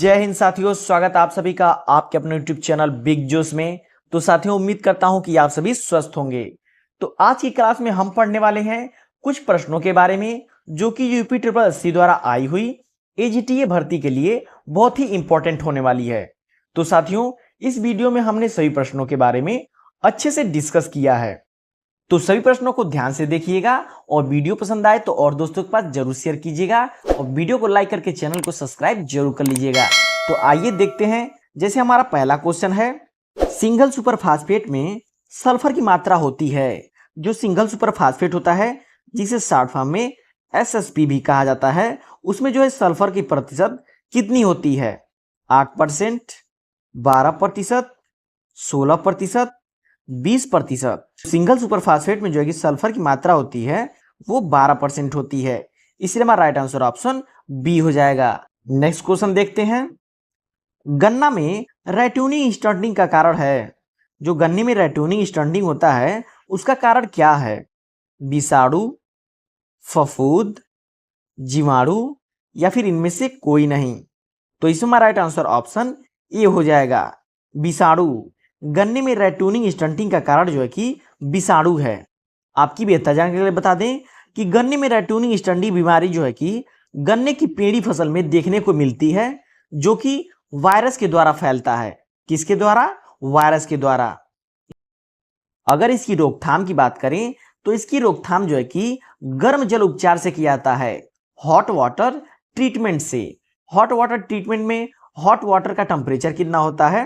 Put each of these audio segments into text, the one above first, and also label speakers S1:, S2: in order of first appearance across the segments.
S1: जय हिंद साथियों, स्वागत आप सभी का आपके अपने यूट्यूब चैनल बिग जोश में। तो साथियों, उम्मीद करता हूं कि आप सभी स्वस्थ होंगे। तो आज की क्लास में हम पढ़ने वाले हैं कुछ प्रश्नों के बारे में जो कि यूपी ट्रिपल एससी द्वारा आई हुई एजीटीए भर्ती के लिए बहुत ही इंपॉर्टेंट होने वाली है। तो साथियों, इस वीडियो में हमने सभी प्रश्नों के बारे में अच्छे से डिस्कस किया है। तो सभी प्रश्नों को ध्यान से देखिएगा और वीडियो पसंद आए तो और दोस्तों के पास जरूर शेयर कीजिएगा और वीडियो को लाइक करके चैनल को सब्सक्राइब जरूर कर लीजिएगा। तो आइए देखते हैं। जैसे हमारा पहला क्वेश्चन है, सिंगल सुपर फास्फेट में सल्फर की मात्रा होती है। जो सिंगल सुपर फास्फेट होता है जिसे शॉर्ट फॉर्म में एसएसपी भी कहा जाता है, उसमें जो है सल्फर की प्रतिशत कितनी होती है? 8%, 12%, 16%, 20%। सिंगल सुपर फास्फेट में जो है कि सल्फर की मात्रा होती है वो 12% होती है, इसलिए हमारा राइट आंसर ऑप्शन बी हो जाएगा। नेक्स्ट क्वेश्चन देखते हैं। गन्ना में रैट्यूनिंग स्टंटिंग का कारण है। जो गन्ने में रैट्यूनिंग स्टंटिंग होता है उसका कारण क्या है? विषाणु, फफूंद, जीवाणु या फिर इनमें से कोई नहीं? तो इसमें हमारा राइट आंसर ऑप्शन ए हो जाएगा, विषाणु। गन्ने में रैट्यूनिंग स्टंटिंग का कारण जो है कि विषाणु है। आपकी बेहतर जानकारी के लिए बता दें कि गन्ने में रैट्यूनिंग स्टंटिंग बीमारी जो है कि गन्ने की पेड़ी फसल में देखने को मिलती है, जो कि वायरस के द्वारा फैलता है। किसके द्वारा? वायरस के द्वारा। अगर इसकी रोकथाम की बात करें तो इसकी रोकथाम जो है कि गर्म जल उपचार से किया जाता है, हॉट वाटर ट्रीटमेंट से। हॉट वाटर ट्रीटमेंट में हॉट वाटर का टेम्परेचर कितना होता है?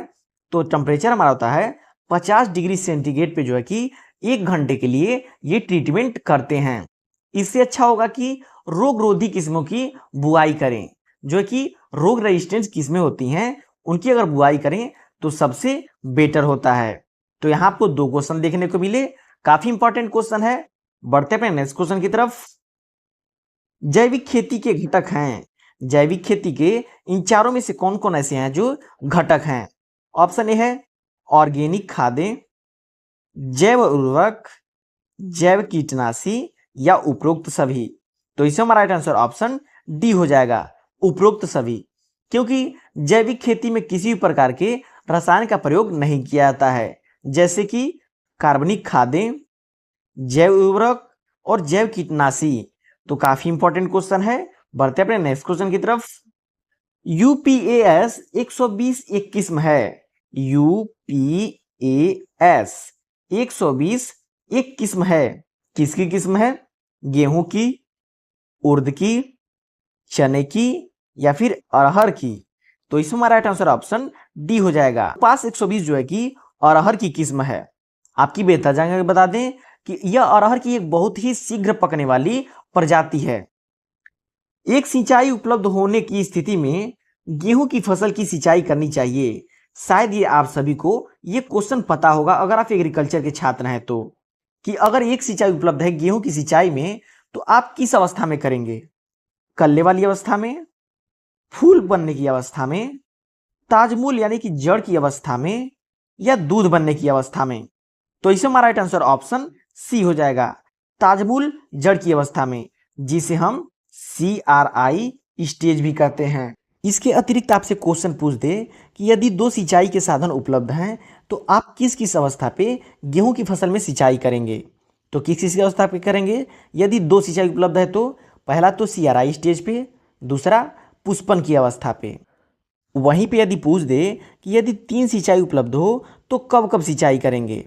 S1: तो टेम्परेचर हमारा होता है 50 डिग्री सेंटीग्रेड पे जो है कि 1 घंटे के लिए ये ट्रीटमेंट करते हैं। इससे अच्छा होगा कि रोग रोधी किस्मों की बुआई करें। जो है कि रोग रेजिस्टेंस किस्में होती हैं उनकी अगर बुआई करें तो सबसे बेटर होता है। तो यहाँ आपको 2 क्वेश्चन देखने को मिले, काफी इंपॉर्टेंट क्वेश्चन है। बढ़ते अपने नेक्स्ट क्वेश्चन की तरफ। जैविक खेती के घटक हैं। जैविक खेती के इन चारों में से कौन कौन ऐसे हैं जो घटक हैं? ऑप्शन ए है ऑर्गेनिक खादें, जैव उर्वरक, जैव कीटनाशी या उपरोक्त सभी। तो इसमें हमारा राइट आंसर ऑप्शन डी हो जाएगा, उपरोक्त सभी। क्योंकि जैविक खेती में किसी भी प्रकार के रसायन का प्रयोग नहीं किया जाता है, जैसे कि कार्बनिक खादें, जैव उर्वरक और जैव कीटनाशी। तो काफी इंपॉर्टेंट क्वेश्चन है। बढ़ते अपने नेक्स्ट क्वेश्चन की तरफ। यूपीएस 120 एक किस्म है। यूपीएस 120 एक किस्म है। किसकी किस्म है? गेहूं की, उर्द की, चने की या फिर अरहर की? तो इसमें हमारा राइट आंसर ऑप्शन डी हो जाएगा। पास 120 जो है कि अरहर की किस्म है। आपकी बेहतर जानकारी बता दें कि यह अरहर की एक बहुत ही शीघ्र पकने वाली प्रजाति है। एक सिंचाई उपलब्ध होने की स्थिति में गेहूं की फसल की सिंचाई करनी चाहिए। शायद ये आप सभी को ये क्वेश्चन पता होगा अगर आप एग्रीकल्चर के छात्र हैं तो, कि अगर एक सिंचाई उपलब्ध है गेहूं की सिंचाई में तो आप किस अवस्था में करेंगे? कल्ले वाली अवस्था में, फूल बनने की अवस्था में, ताजमूल यानी कि जड़ की अवस्था में या दूध बनने की अवस्था में? तो इसमें हमारा राइट आंसर ऑप्शन सी हो जाएगा, ताजमूल जड़ की अवस्था में, जिसे हम CRI स्टेज भी कहते हैं। इसके अतिरिक्त आपसे क्वेश्चन पूछ दे कि यदि 2 सिंचाई के साधन उपलब्ध हैं तो आप किस किस अवस्था पे गेहूं की फसल में सिंचाई करेंगे? तो किस किस अवस्था पे करेंगे यदि 2 सिंचाई उपलब्ध है? तो पहला तो CRI स्टेज पे, दूसरा पुष्पन की अवस्था पे। वहीं पे यदि पूछ दे कि यदि 3 सिंचाई उपलब्ध हो तो कब कब सिंचाई करेंगे?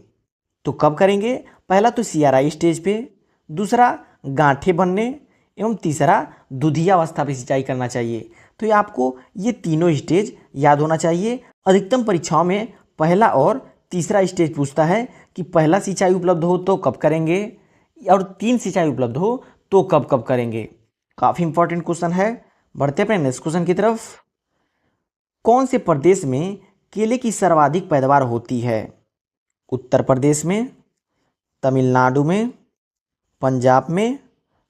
S1: तो कब करेंगे? पहला तो CRI स्टेज पे, दूसरा गांठे बनने एवं तीसरा दुधिया अवस्था पे सिंचाई करना चाहिए। तो ये आपको ये तीनों स्टेज याद होना चाहिए। अधिकतम परीक्षाओं में पहला और तीसरा स्टेज पूछता है कि पहला सिंचाई उपलब्ध हो तो कब करेंगे और 3 सिंचाई उपलब्ध हो तो कब कब करेंगे। काफ़ी इंपॉर्टेंट क्वेश्चन है। बढ़ते अपने नेक्स्ट क्वेश्चन की तरफ। कौन से प्रदेश में केले की सर्वाधिक पैदावार होती है? उत्तर प्रदेश में, तमिलनाडु में, पंजाब में,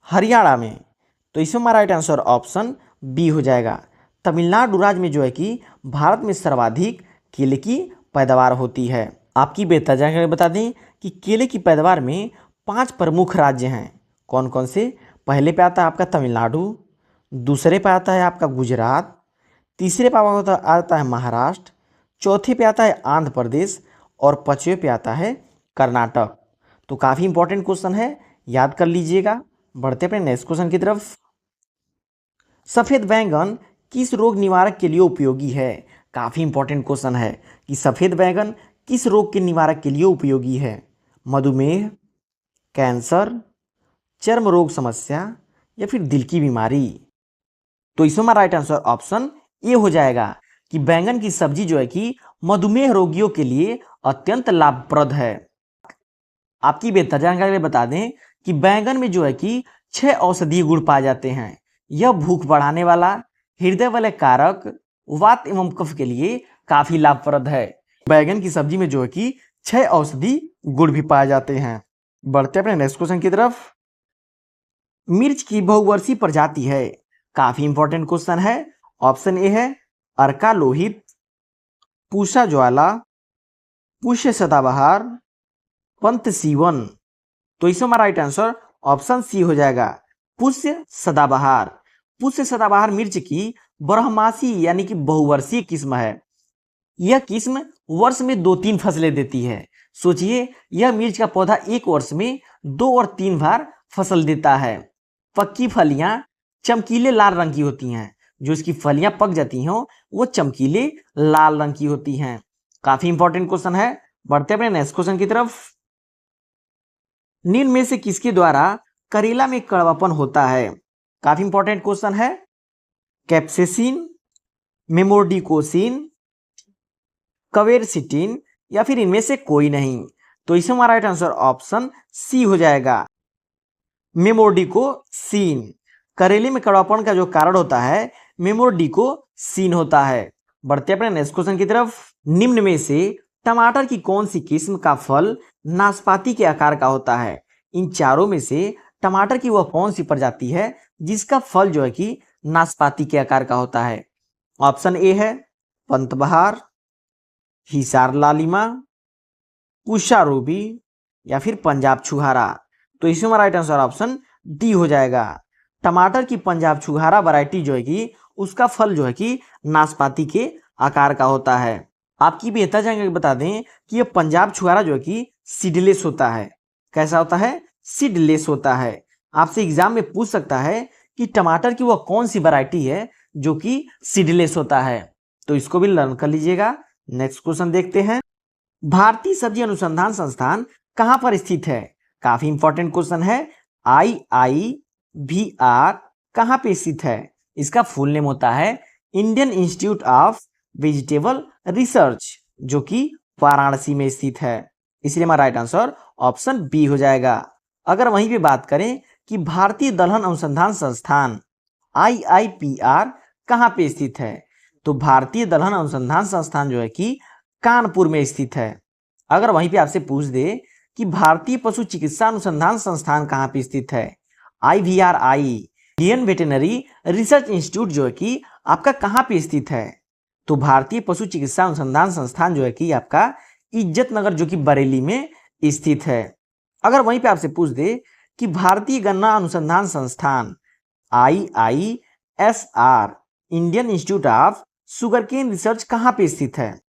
S1: हरियाणा में? तो इसमें हमारा राइट आंसर ऑप्शन बी हो जाएगा, तमिलनाडु राज्य में जो है कि भारत में सर्वाधिक केले की पैदावार होती है। आपकी बेहतर जानकारी बता दें कि केले की पैदावार में 5 प्रमुख राज्य हैं। कौन कौन से? पहले पे आता है आपका तमिलनाडु, दूसरे पे आता है आपका गुजरात, तीसरे पे आता है महाराष्ट्र, चौथे पे आता है आंध्र प्रदेश और पांचवे पे आता है कर्नाटक। तो काफी इंपॉर्टेंट क्वेश्चन है, याद कर लीजिएगा। बढ़ते अपने नेक्स्ट क्वेश्चन की तरफ। सफेद बैंगन किस रोग निवारक के लिए उपयोगी है? काफी इंपॉर्टेंट क्वेश्चन है कि सफेद बैंगन किस रोग के निवारक के लिए उपयोगी है? मधुमेह, कैंसर, चर्म रोग समस्या या फिर दिल की बीमारी? तो इसमें हमारा राइट आंसर ऑप्शन ए हो जाएगा कि बैंगन की सब्जी जो है कि मधुमेह रोगियों के लिए अत्यंत लाभप्रद है। आपकी बेहतर जानकारी बता दें कि बैंगन में जो है कि 6 औषधीय गुण पाए जाते हैं। यह भूख बढ़ाने वाला, हृदय वाले कारक, वात एवं कफ के लिए काफी लाभप्रद है। बैंगन की सब्जी में जो है कि 6 औषधि गुण भी पाए जाते हैं। बढ़ते अपने नेक्स्ट क्वेश्चन की तरफ। मिर्च की बहुवर्षीय प्रजाति है? काफी इंपॉर्टेंट क्वेश्चन है। ऑप्शन ए है अर्का लोहित, पूषा ज्वाला, पुष्य सदाबहार, पंत सीवन। तो इसमें हमारा राइट आंसर ऑप्शन सी हो जाएगा, पुष्य सदाबहार। पुष्य सदाबहार मिर्च की बारहमासी यानी कि बहुवर्षीय किस्म है। यह किस्म वर्ष में 2-3 फसलें देती है। सोचिए, यह मिर्च का पौधा एक वर्ष में 2 और 3 बार फसल देता है। पक्की फलियां चमकीले लाल रंग की होती हैं। जो इसकी फलियां पक जाती हैं वो चमकीले लाल रंग की होती हैं। काफी इंपॉर्टेंट क्वेश्चन है। बढ़ते अपने नेक्स्ट क्वेश्चन की तरफ। निम्न में से किसके द्वारा करेला में कड़वापन होता है? काफी इंपॉर्टेंट क्वेश्चन है। कैप्सेसिन, मेमोर्डिकोसिन, कवेरसिटिन या फिर इनमें से कोई नहीं? तो इसमें हमारा राइट आंसर ऑप्शन सी हो जाएगा, मेमोर्डिकोसिन। करेले में कड़वापन का जो कारण होता है मेमोर्डिकोसिन होता है। बढ़ते अपने नेक्स्ट क्वेश्चन की तरफ। निम्न में से टमाटर की कौन सी किस्म का फल नाशपाती के आकार का होता है? इन चारों में से टमाटर की वह कौन सी प्रजाति है जिसका फल जो है कि नाशपाती के आकार का होता है? ऑप्शन ए है पंतबहार, हिसार लालिमा, पूषा रूबी या फिर पंजाब छुहारा। तो इसमें हमारा राइट आंसर ऑप्शन डी हो जाएगा। टमाटर की पंजाब छुहारा वैरायटी जो है कि उसका फल जो है कि नाशपाती के आकार का होता है। आपकी बेहतर जानकारी बता दें कि यह पंजाब छुहारा जो है कि सीडलेस होता है। कैसा होता है? सीडलेस होता है। आपसे एग्जाम में पूछ सकता है कि टमाटर की वह कौन सी वैरायटी है जो कि सीडलेस होता है। तो इसको भी लर्न कर लीजिएगा। नेक्स्ट क्वेश्चन देखते हैं। भारतीय सब्जी अनुसंधान संस्थान कहां पर स्थित है? काफी इंपॉर्टेंट क्वेश्चन है। IIVR कहां पे स्थित है? इसका फुल नेम होता है Indian institute of vegetable research, जो कि वाराणसी में स्थित है। इसलिए हमारा राइट आंसर ऑप्शन बी हो जाएगा। अगर वहीं पे बात करें कि भारतीय दलहन अनुसंधान संस्थान IIPR कहां पे स्थित है, तो भारतीय दलहन अनुसंधान संस्थान जो है कि कानपुर में स्थित है। अगर वहीं पे आपसे पूछ दे कि भारतीय पशु चिकित्सा अनुसंधान संस्थान कहां पे स्थित है, IVRI Indian veterinary research institute जो है कि आपका कहां पे स्थित है, तो भारतीय पशु चिकित्सा अनुसंधान संस्थान जो है कि आपका इज्जत नगर जो कि बरेली में स्थित है। अगर वहीं पे आपसे पूछ दे कि भारतीय गन्ना अनुसंधान संस्थान IISR Indian institute of sugarcane research कहां पे स्थित है,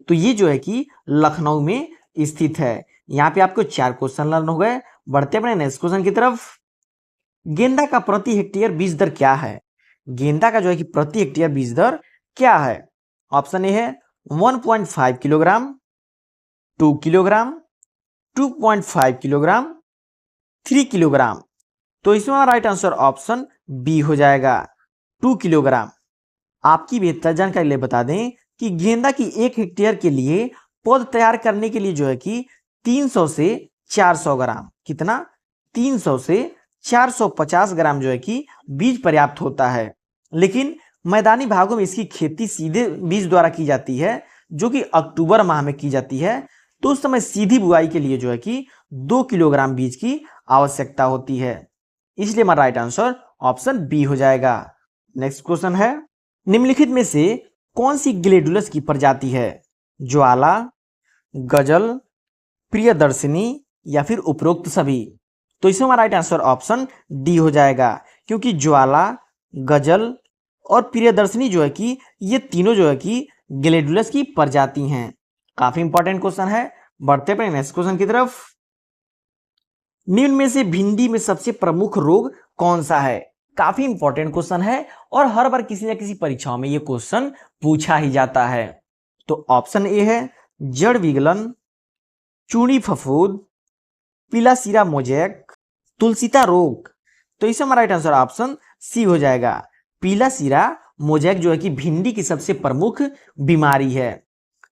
S1: तो ये जो है कि लखनऊ में स्थित है। यहाँ पे आपको 4 क्वेश्चन लर्न हो गए। बढ़ते अपने नेक्स्ट क्वेश्चन की तरफ। गेंदा का प्रति हेक्टेयर बीज दर क्या है? गेंदा का जो है कि प्रति हेक्टेयर बीज दर क्या है? ऑप्शन ए है 1.5 किलोग्राम, 2 किलोग्राम, 2.5 किलोग्राम, 3 किलोग्राम। तो इसमें राइट आंसर ऑप्शन बी हो जाएगा, 2 किलोग्राम। आपकी बेहतर जानकारी लिए बता दें कि गेंदा की 1 हेक्टेयर के लिए पौध तैयार करने के लिए जो है कि 300 से 400 ग्राम, कितना? 300 से 450 ग्राम जो है कि बीज पर्याप्त होता है। लेकिन मैदानी भागों में इसकी खेती सीधे बीज द्वारा की जाती है, जो कि अक्टूबर माह में की जाती है। तो उस समय सीधी बुआई के लिए जो है कि 2 किलोग्राम बीज की आवश्यकता होती है। इसलिए हमारा राइट आंसर ऑप्शन बी हो जाएगा। नेक्स्ट क्वेश्चन है, निम्नलिखित में से कौन सी ग्लेडुलस की प्रजाति है? ज्वाला, गजल, प्रियदर्शिनी या फिर उपरोक्त सभी? तो इसमें हमारा राइट आंसर ऑप्शन डी हो जाएगा, क्योंकि ज्वाला, गजल, और प्रियदर्शनी जो है कि ये तीनों जो है कि ग्लैडुलस की प्रजाति हैं। काफी इंपॉर्टेंट क्वेश्चन है। बढ़ते अपने नेक्स्ट क्वेश्चन की तरफ। निम्न में से भिंडी में सबसे प्रमुख रोग कौन सा है? काफी इंपॉर्टेंट क्वेश्चन है और हर बार किसी न किसी परीक्षाओं में ये क्वेश्चन पूछा ही जाता है। तो ऑप्शन ए है जड़ विगलन, चूड़ी फफूंद, पीला सीरा मोजेक, तुलसीता रोग। तो इसमें हमारा राइट आंसर ऑप्शन सी हो जाएगा। पीला सीरा मोजेक जो है कि भिंडी की सबसे प्रमुख बीमारी है।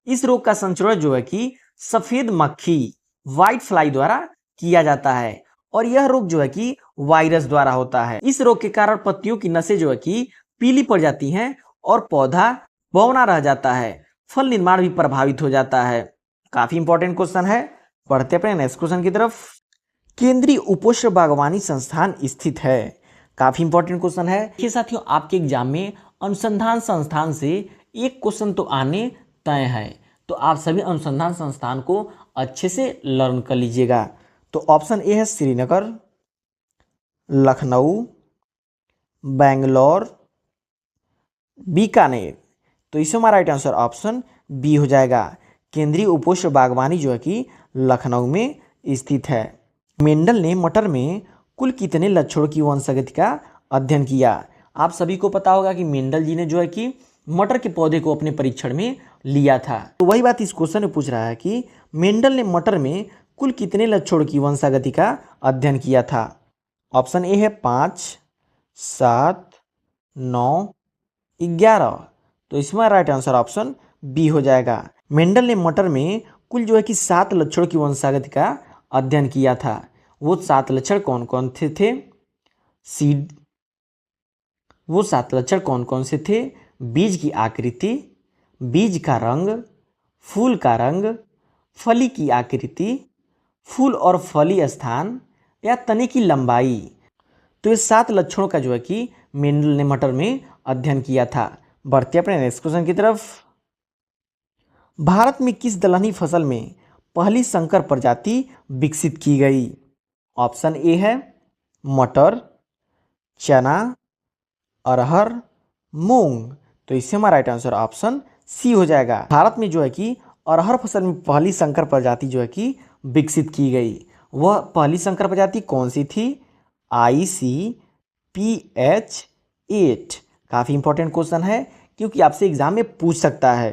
S1: इस रोग का संचरण जो है कि सफेद मक्खी व्हाइट फ्लाई द्वारा किया जाता है और यह रोग जो है कि वायरस द्वारा होता है। इस रोग के कारण पत्तियों की नसें जो है कि पीली पड़ जाती हैं और पौधा बौना रह जाता है। फल निर्माण भी प्रभावित हो जाता है। काफी इंपॉर्टेंट क्वेश्चन है। पढ़ते अपने नेक्स्ट क्वेश्चन की तरफ। केंद्रीय उपोष्ण बागवानी संस्थान स्थित है। काफी इंपॉर्टेंट क्वेश्चन है। देखिए साथियों, आपके एग्जाम में अनुसंधान संस्थान से एक क्वेश्चन तो आने तय है, तो आप सभी अनुसंधान संस्थान को अच्छे से लर्न कर लीजिएगा। तो ऑप्शन ए है श्रीनगर, लखनऊ, बेंगलोर, बीकानेर। तो इसमें हमारा राइट आंसर ऑप्शन बी हो जाएगा। केंद्रीय उपोष्ण बागवानी जो है कि लखनऊ में स्थित है। मेंडल ने मटर में कुल कितने लक्षणों की वंशागति का अध्ययन किया? आप सभी को पता होगा कि मेंडल जी ने जो है कि मटर के पौधे को अपने परीक्षण में लिया था। तो वही बात इस क्वेश्चन में पूछ रहा है कि मेंडल ने मटर में कुल कितने लक्षणों की वंशागति का अध्ययन किया था? ऑप्शन ए है 5, 7, 9, 11। तो इसमें राइट आंसर ऑप्शन बी हो जाएगा। मेंडल ने मटर में कुल जो है कि 7 लक्षणों की वंशागति का अध्ययन किया था। वो 7 लक्षण कौन कौन थे? सीड। वो 7 लक्षण कौन कौन से थे? बीज की आकृति, बीज का रंग, फूल का रंग, फली की आकृति, फूल और फली स्थान या तने की लंबाई। तो ये 7 लक्षणों का जो है कि मेंडल ने मटर में अध्ययन किया था। बढ़ते अपने नेक्स्ट क्वेश्चन की तरफ। भारत में किस दलहनी फसल में पहली संकर प्रजाति विकसित की गई? ऑप्शन ए है मटर, चना, अरहर, मूंग। तो इससे हमारा राइट आंसर ऑप्शन सी हो जाएगा। भारत में जो है कि अरहर फसल में पहली संकर प्रजाति जो है कि विकसित की गई। वह पहली संकर प्रजाति कौन सी थी? ICPH8। काफ़ी इंपॉर्टेंट क्वेश्चन है क्योंकि आपसे एग्जाम में पूछ सकता है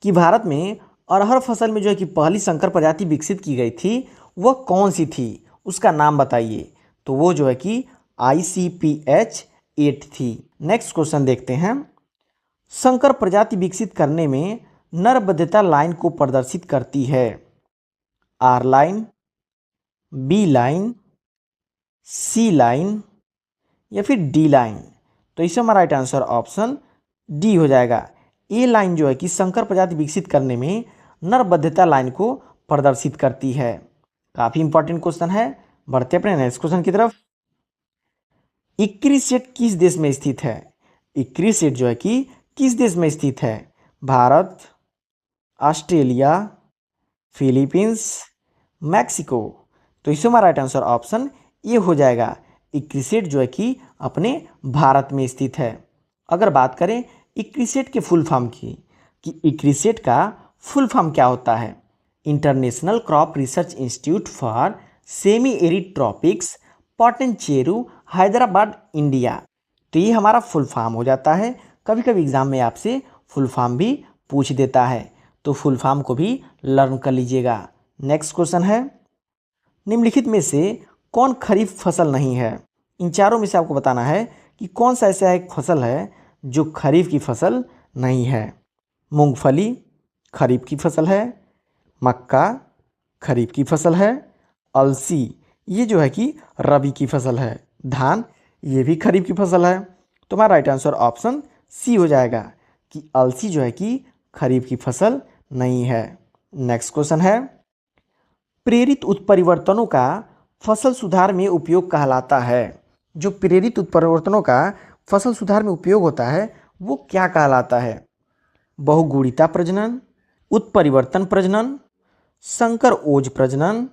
S1: कि भारत में अरहर फसल में जो है कि पहली संकर प्रजाति विकसित की गई थी वह कौन सी थी, उसका नाम बताइए। तो वो जो है कि ICPH8 थी। नेक्स्ट क्वेश्चन देखते हैं। संकर प्रजाति विकसित करने में नरबद्धता लाइन को प्रदर्शित करती है। R line, B line, C line या फिर D लाइन। तो इसमें हमारा राइट आंसर ऑप्शन डी हो जाएगा। ए लाइन जो है कि संकर प्रजाति विकसित करने में नरबद्धता लाइन को प्रदर्शित करती है। काफी इंपॉर्टेंट क्वेश्चन है। बढ़ते अपने नेक्स्ट क्वेश्चन की तरफ। इक्री सेट किस देश में स्थित है? इक्री सेट जो है कि किस देश में स्थित है? Bharat, Australia, Philippines, Mexico. तो इसमें हमारा राइट आंसर ऑप्शन ए हो जाएगा। इक्री सेट जो है कि अपने भारत में स्थित है। अगर बात करें इक्री सेट के फुल फॉर्म की कि इक्री सेट का फुल फॉर्म क्या होता है? International crop research institute for semi arid tropics, Patancheru, Hyderabad, India. तो ये हमारा फुल फॉर्म हो जाता है। कभी कभी एग्जाम में आपसे फुल फॉर्म भी पूछ देता है, तो फुल फॉर्म को भी लर्न कर लीजिएगा। नेक्स्ट क्वेश्चन है, निम्नलिखित में से कौन खरीफ फसल नहीं है? इन चारों में से आपको बताना है कि कौन सा ऐसा एक फसल है जो खरीफ की फसल नहीं है। मूंगफली खरीफ की फसल है, मक्का खरीफ की फसल है, अलसी ये जो है कि रबी की फसल है, धान ये भी खरीफ की फसल है। तो हमारा राइट आंसर ऑप्शन सी हो जाएगा कि अलसी जो है कि खरीफ की फसल नहीं है। नेक्स्ट क्वेश्चन है, प्रेरित उत्परिवर्तनों का फसल सुधार में उपयोग कहलाता है। जो प्रेरित उत्परिवर्तनों का फसल सुधार में उपयोग होता है वो क्या कहलाता है? बहुगुणिता प्रजनन, उत्परिवर्तन प्रजनन, संकर ओज प्रजनन,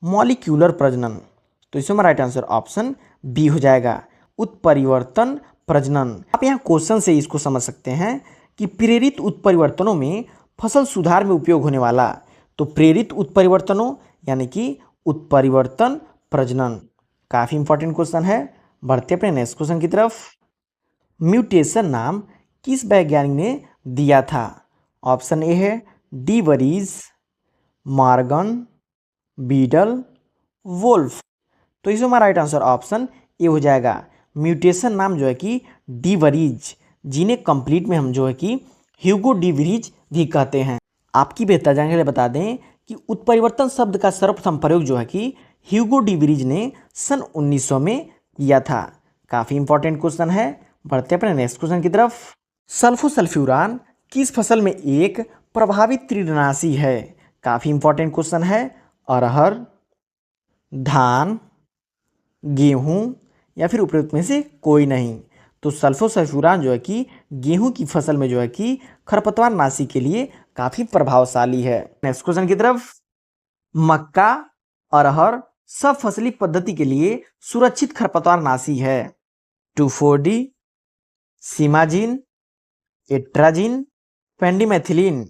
S1: मॉलिक्यूलर प्रजनन। तो इसमें राइट आंसर ऑप्शन बी हो जाएगा। उत्परिवर्तन प्रजनन। आप यहाँ क्वेश्चन से इसको समझ सकते हैं कि प्रेरित उत्परिवर्तनों में फसल सुधार में उपयोग होने वाला, तो प्रेरित उत्परिवर्तनों यानी कि उत्परिवर्तन प्रजनन, काफी इंपॉर्टेंट क्वेश्चन है। बढ़ते अपने नेक्स्ट क्वेश्चन की तरफ। म्यूटेशन नाम किस वैज्ञानिक ने दिया था? ऑप्शन ए है De Vries, Morgan, Beadle, Wolff. तो इसमें हमारा राइट आंसर ऑप्शन ए हो जाएगा। म्यूटेशन नाम जो है कि डी वरीज, जिन्हें कंप्लीट में हम जो है कि ह्यूगो डी वरीज भी कहते हैं। आपकी बेहतर जानकारी के लिए बता दें कि उत्परिवर्तन शब्द का सर्वप्रथम प्रयोग जो है कि ह्यूगो डी वरीज ने सन 1900 में किया था। काफी इंपॉर्टेंट क्वेश्चन है। बढ़ते अपने नेक्स्ट क्वेश्चन की तरफ। सल्फोसल्फ्यूरान किस फसल में एक प्रभावित कीटनाशी है? काफी इंपॉर्टेंट क्वेश्चन है। अरहर, धान, गेहूं या फिर उपरोक्त में से कोई नहीं। तो सल्फोसल्फ्यूरान जो है कि गेहूं की फसल में जो है कि खरपतवार नाशी के लिए काफी प्रभावशाली है। नेक्स्ट क्वेश्चन की तरफ। मक्का, अरहर सब फसली पद्धति के लिए सुरक्षित खरपतवार नाशी है। 2,4-D, सीमाजीन, atrazine, पेंडिमेथिलीन।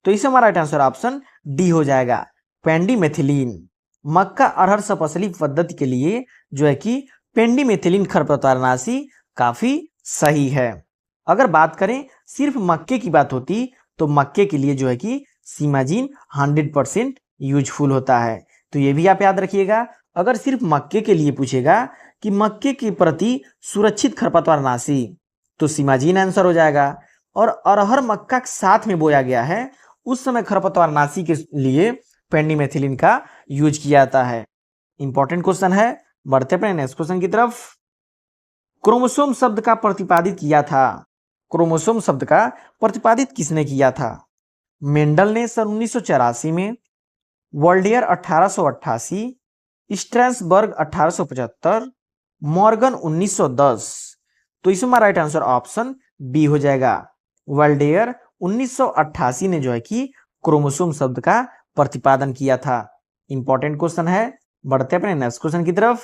S1: तो इसमें हमारा राइट आंसर ऑप्शन डी हो जाएगा, पेंडिमेथिलीन। मक्का अरहर सब फसली पद्धति के लिए जो है कि पेंडिमेथिलीन खरपतवारनाशी काफी सही है। अगर बात करें सिर्फ मक्के की बात होती तो मक्के के लिए जो है कि सीमाजीन 100% यूजफुल होता है। तो ये भी आप याद रखिएगा। अगर सिर्फ मक्के के लिए पूछेगा कि मक्के के प्रति सुरक्षित खरपतवारनाशी, तो सीमाजीन आंसर हो जाएगा। और अरहर मक्का के साथ में बोया गया है, उस समय खरपतवारनाशी के लिए पेंडिमेथिलीन का यूज किया जाता है। इंपॉर्टेंट क्वेश्चन है। बढ़ते अपने नेक्स्ट क्वेश्चन की तरफ। क्रोमोसोम शब्द का प्रतिपादित किया था। क्रोमोसोम शब्द का प्रतिपादित किसने किया था? मेंडल ने सन 1984 में, वोल्डियर 1888, स्ट्रैसबर्ग 1875, मॉर्गन 1910। तो इसमें हमारा राइट आंसर ऑप्शन बी हो जाएगा। वोल्डियर 1988 ने जो है कि क्रोमोसोम शब्द का प्रतिपादन किया था। इंपॉर्टेंट क्वेश्चन है। बढ़ते अपने नेक्स्ट क्वेश्चन की तरफ।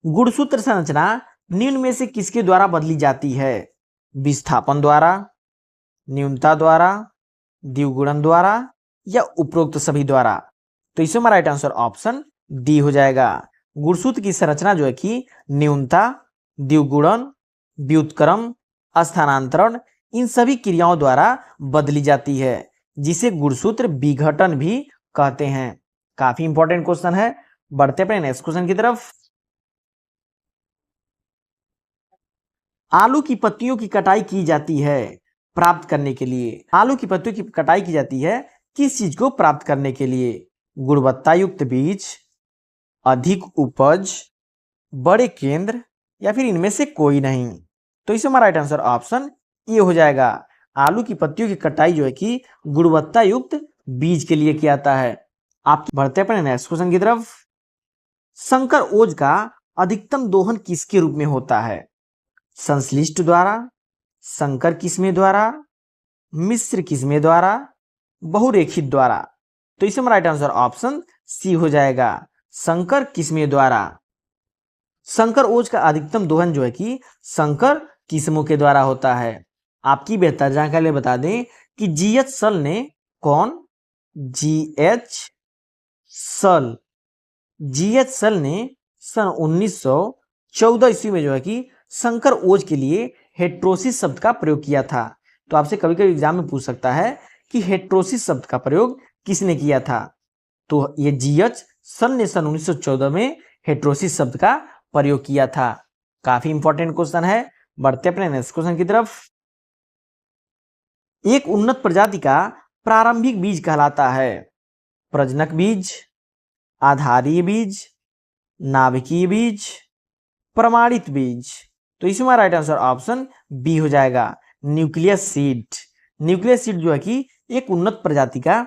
S1: गुणसूत्र संरचना निम्न में से किसके द्वारा बदली जाती है? विस्थापन द्वारा, न्यूनता द्वारा, द्विगुणन द्वारा या उपरोक्त सभी द्वारा? तो इसमें हमारा राइट आंसर ऑप्शन डी हो जाएगा। गुणसूत्र की संरचना जो है कि न्यूनता, द्विगुणन, व्युत्क्रम, स्थानांतरण इन सभी क्रियाओं द्वारा बदली जाती है, जिसे गुणसूत्र विघटन भी कहते हैं। काफी इंपॉर्टेंट क्वेश्चन है। बढ़ते अपने नेक्स्ट क्वेश्चन की तरफ। आलू की पत्तियों की कटाई की जाती है प्राप्त करने के लिए। आलू की पत्तियों की कटाई की जाती है किस चीज को प्राप्त करने के लिए? गुणवत्ता युक्त बीज, अधिक उपज, बड़े केंद्र या फिर इनमें से कोई नहीं? तो इसमें हमारा राइट आंसर ऑप्शन ए हो जाएगा। आलू की पत्तियों की कटाई जो है कि गुणवत्ता युक्त बीज के लिए किया जाता है। आप बढ़ते अपने नेक्स्ट क्वेश्चन की तरफ। संकर ओज का अधिकतम दोहन किसके रूप में होता है? संश्लिष्ट द्वारा, संकर किस्में द्वारा, मिश्र किस्में द्वारा, बहुरेखित द्वारा? तो इसमें राइट आंसर ऑप्शन सी हो जाएगा, संकर किस्में द्वारा। संकर ओज का अधिकतम दोहन जो है कि संकर किस्मों के द्वारा होता है। आपकी बेहतर जानकारी लिए बता दें कि जीएच सल ने कौन? जीएच सल ने सन 1914 ईस्वी में जो है कि संकर ओज के लिए हेट्रोसिस शब्द का प्रयोग किया था। तो आपसे कभी कभी एग्जाम में पूछ सकता है कि हेट्रोसिस शब्द का प्रयोग किसने किया था? तो ये जीएच सल ने सन 1914 में हेट्रोसिस शब्द का प्रयोग किया था। काफी इंपॉर्टेंट क्वेश्चन है। बढ़ते अपने नेक्स्ट क्वेश्चन की तरफ। एक उन्नत प्रजाति का प्रारंभिक बीज कहलाता है प्रजनक बीज, आधारीय बीज, नाभिकीय बीज, प्रमाणित बीज? तो इसमें हमारा राइट आंसर ऑप्शन बी हो जाएगा, न्यूक्लियस सीड। न्यूक्लियस सीड जो है कि एक उन्नत प्रजाति का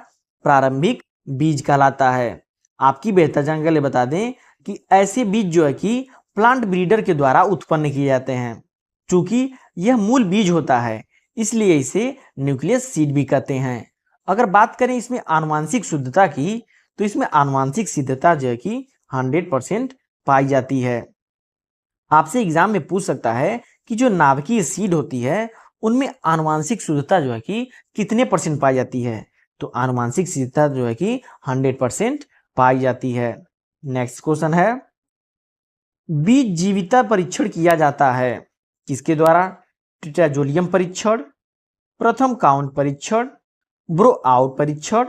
S1: प्रारंभिक बीज कहलाता है। आपकी बेहतर जानकारी के लिए बता दें कि ऐसे बीज जो है कि प्लांट ब्रीडर के द्वारा उत्पन्न किए जाते हैं। चूंकि यह मूल बीज होता है इसलिए इसे न्यूक्लियस सीड भी कहते हैं। अगर बात करें इसमें आनुवांशिक शुद्धता की, तो इसमें आनुवांशिक सिद्धता जो है कि 100% पाई जाती है। आपसे एग्जाम में पूछ सकता है कि जो नाभिकीय एसिड होती है उनमें आनुवांशिक शुद्धता जो है कि कितने % पाई जाती है। तो आनुवांशिक शुद्धता जो है कि 100% पाई जाती है। नेक्स्ट क्वेश्चन है, बीज जीविता परीक्षण किया जाता है किसके द्वारा? टेट्राजोलियम परीक्षण, प्रथम काउंट परीक्षण, ब्रो आउट परीक्षण,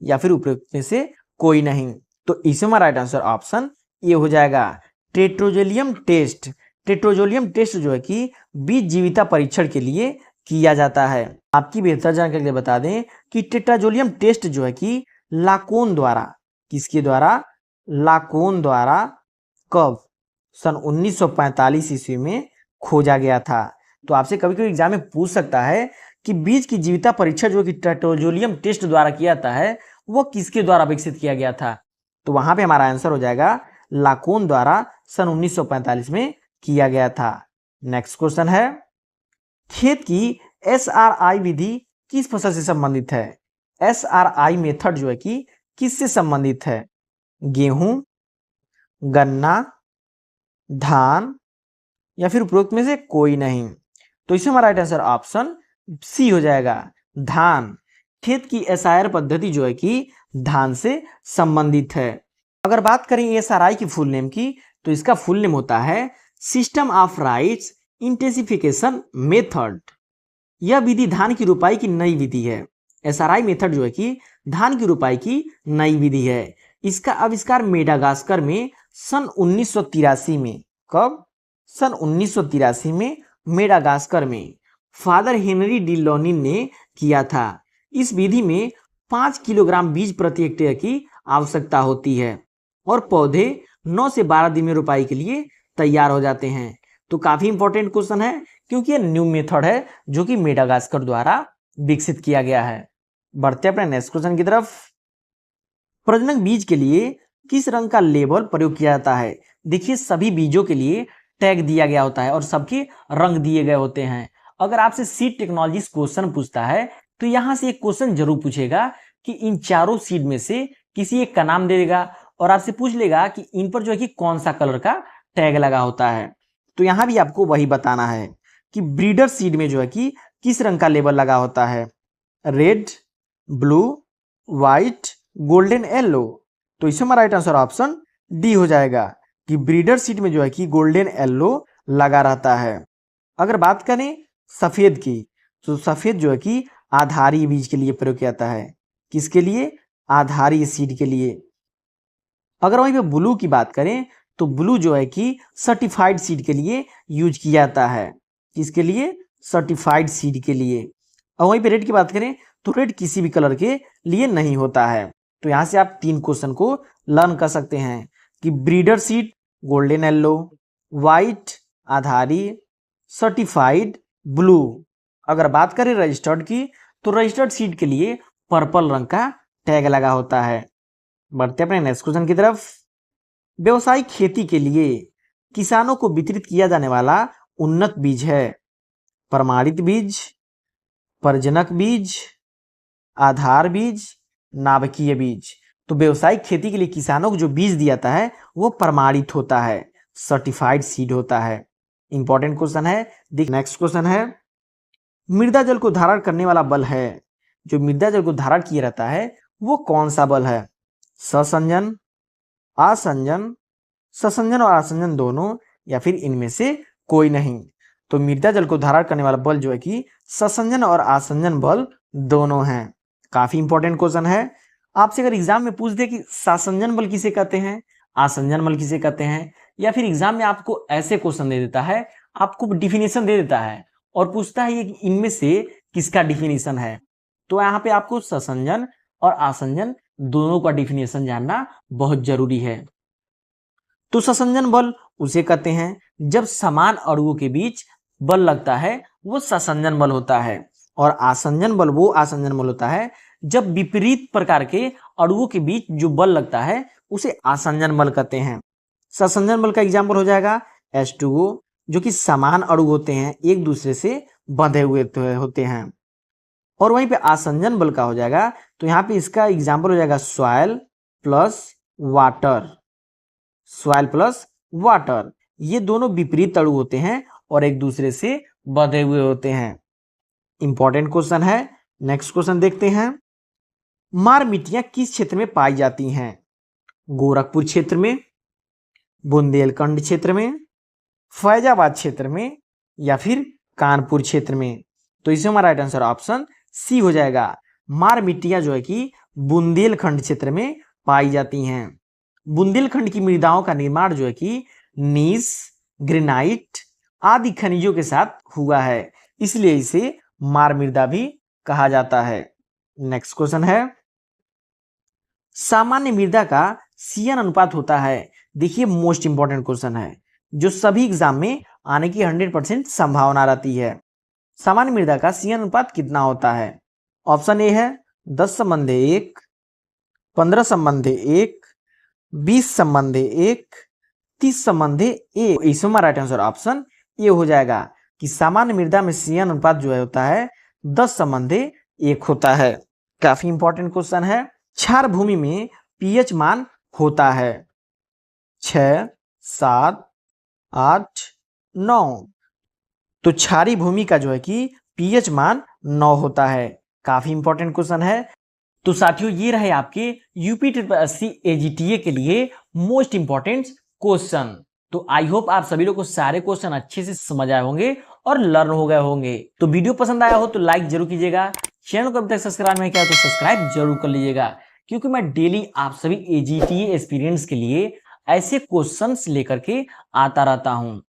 S1: या फिर उपरोक्त में से कोई नहीं। तो इसमें हमारा राइट आंसर ऑप्शन ए हो जाएगा, टेट्रोजोलियम टेस्ट। टेट्रोजोलियम टेस्ट जो है कि बीज जीविता परीक्षण के लिए किया जाता है। आपकी बेहतर जानकारी के लिए बता दें कि टेट्राजोलियम टेस्ट जो है कि लाकोन द्वारा, किसके द्वारा? लाकोन द्वारा कब? सन 1945 ईस्वी में खोजा गया था। तो आपसे कभी कभी एग्जाम में पूछ सकता है कि बीज की जीविता परीक्षण जो कि टेट्राजोलियम टेस्ट द्वारा किया जाता है वो किसके द्वारा विकसित किया गया था? तो वहां पे हमारा आंसर हो जाएगा लाकोन द्वारा सन 1945 में किया गया था। नेक्स्ट क्वेश्चन है, खेत की SRI विधि किस फसल से संबंधित है? SRI मेथड जो है कि किससे संबंधित है? गेहूं, गन्ना, धान, या फिर उपरोक्त में से कोई नहीं। तो इसमें हमारा राइट आंसर ऑप्शन सी हो जाएगा, धान। खेत की SIR पद्धति जो है कि धान से संबंधित है। अगर बात करें SRI की फुल नेम की, तो इसका फुल नेम होता है system of rights intensification method. यह विधि धान की रोपाई की नई विधि है। SRI मेथड जो है कि धान की रोपाई की नई विधि है। इसका आविष्कार मेडागास्कर में सन 1983 में, कब? सन 1983 में मेडागास्कर में फादर हेनरी डी लॉनिन ने किया था। इस विधि में 5 किलोग्राम बीज प्रति हेक्टेयर की आवश्यकता होती है और पौधे 9 से 12 दिन में रोपाई के लिए तैयार हो जाते हैं। तो काफी इंपॉर्टेंट क्वेश्चन है क्योंकि यह न्यू मेथड है जो कि मेडागास्कर द्वारा विकसित किया गया है। बढ़ते अपने नेक्स्ट क्वेश्चन की तरफ। प्रजनक बीज के लिए किस रंग का लेबल प्रयोग किया जाता है? देखिए, सभी बीजों के लिए टैग दिया गया होता है और सबके रंग दिए गए होते हैं। अगर आपसे सीड टेक्नोलॉजी क्वेश्चन पूछता है तो यहां से एक क्वेश्चन जरूर पूछेगा कि इन चारों सीड में से किसी एक का नाम दे देगा और आपसे पूछ लेगा कि इन पर जो है कि कौन सा कलर का टैग लगा होता है। तो यहां भी आपको वही बताना है कि ब्रीडर सीड में जो है कि किस रंग का लेबल लगा होता है, red, blue, white, golden, yellow. तो इसमें हमारा राइट आंसर ऑप्शन डी हो जाएगा कि ब्रीडर सीड में जो है कि गोल्डन येलो लगा रहता है। अगर बात करें सफेद की, तो सफेद जो है कि आधारी बीज के लिए प्रयोग किया जाता है। किसके लिए? आधारी सीड के लिए। अगर वहीं पे ब्लू की बात करें तो ब्लू जो है कि सर्टिफाइड सीड के लिए यूज किया जाता है। किसके लिए? सर्टिफाइड सीड के लिए। और वहीं पे रेड की बात करें तो रेड किसी भी कलर के लिए नहीं होता है। तो यहां से आप 3 क्वेश्चन को लर्न कर सकते हैं कि breeder seed golden yellow, white आधारी, सर्टिफाइड ब्लू। अगर बात करें रजिस्टर्ड की तो रजिस्टर्ड सीड के लिए पर्पल रंग का टैग लगा होता है। बढ़ते अपने नेक्स्ट क्वेश्चन की तरफ। व्यवसायिक खेती के लिए किसानों को वितरित किया जाने वाला उन्नत बीज है प्रमाणित बीज, प्रजनक बीज, आधार बीज, नाभिकीय बीज। तो व्यवसायिक खेती के लिए किसानों को जो बीज दिया जाता है वो प्रमाणित होता है, सर्टिफाइड सीड होता है। इंपॉर्टेंट क्वेश्चन है। नेक्स्ट क्वेश्चन है, मृदा जल को धारण करने वाला बल है, जो मृदा जल को धारण किया रहता है वो कौन सा बल है? ससंजन, आसंजन, ससंजन और आसंजन दोनों, या फिर इनमें से कोई नहीं। तो मृदा जल को धारण करने वाला बल जो है कि ससंजन और आसंजन बल दोनों हैं। काफी इंपॉर्टेंट क्वेश्चन है। आपसे अगर एग्जाम में पूछ दे कि सासंजन बल किसे कहते हैं, आसंजन बल किसे कहते हैं, या फिर एग्जाम में आपको ऐसे क्वेश्चन दे देता है, आपको डिफिनेशन दे देता है और पूछता है कि इनमें से किसका डिफिनेशन है, तो यहाँ पे आपको ससंजन और आसंजन दोनों का डिफिनेशन जानना बहुत जरूरी है। तो ससंजन बल उसे कहते हैं जब समान अणुओं के बीच बल लगता है वो ससंजन बल होता है, और आसंजन बल वो आसंजन बल होता है जब विपरीत प्रकार के अणुओं के बीच जो बल लगता है उसे आसंजन बल कहते हैं। ससंजन बल का एग्जाम्पल हो जाएगा H2O, जो कि समान अणु होते हैं, एक दूसरे से बंधे हुए होते हैं। और वहीं पे आसंजन बल का हो जाएगा, तो यहाँ पे इसका एग्जाम्पल हो जाएगा soil plus water, soil plus water. ये दोनों विपरीत तड़ु होते हैं और एक दूसरे से बंधे हुए होते हैं। इंपॉर्टेंट क्वेश्चन है। नेक्स्ट क्वेश्चन देखते हैं। मार मिट्टियां किस क्षेत्र में पाई जाती हैं? गोरखपुर क्षेत्र में, बुंदेलखंड क्षेत्र में, फैजाबाद क्षेत्र में या फिर कानपुर क्षेत्र में? तो इसमें हमारा राइट आंसर ऑप्शन सी हो जाएगा। मार मिट्टियां जो है कि बुंदेलखंड क्षेत्र में पाई जाती हैं। बुंदेलखंड की मृदाओं का निर्माण जो है कि नीस, ग्रेनाइट आदि खनिजों के साथ हुआ है, इसलिए इसे मार मृदा भी कहा जाता है। नेक्स्ट क्वेश्चन है। सामान्य मृदा का CN अनुपात होता है। देखिए मोस्ट इंपॉर्टेंट क्वेश्चन है जो सभी एग्जाम में आने की 100% संभावना रहती है। सामान्य मृदा का CN अनुपात कितना होता है? ऑप्शन ए है 10:1, 15:1, 20:1, 30:1। इसमें हमारा राइट आंसर ऑप्शन ए हो जाएगा कि सामान्य मृदा में CN अनुपात जो है होता है 10:1 होता है। काफी इंपॉर्टेंट क्वेश्चन है। क्षार भूमि में pH मान होता है 6, 7, 8, 9। तो क्षारीय भूमि का जो है कि pH मान 9 होता है। काफी इंपॉर्टेंट क्वेश्चन है। तो साथियों ये रहे आपके UP AGTA के लिए मोस्ट इंपॉर्टेंट क्वेश्चन। तो आई होप आप सभी लोग को सारे क्वेश्चन अच्छे से समझ आए होंगे और लर्न हो गए होंगे। तो वीडियो पसंद आया हो तो लाइक जरूर कीजिएगा। चैनल को अभी तक सब्सक्राइब नहीं किया तो सब्सक्राइब जरूर कर लीजिएगा, क्योंकि मैं डेली आप सभी AGTA एक्सपीरियंस के लिए ऐसे क्वेश्चंस लेकर के आता रहता हूं।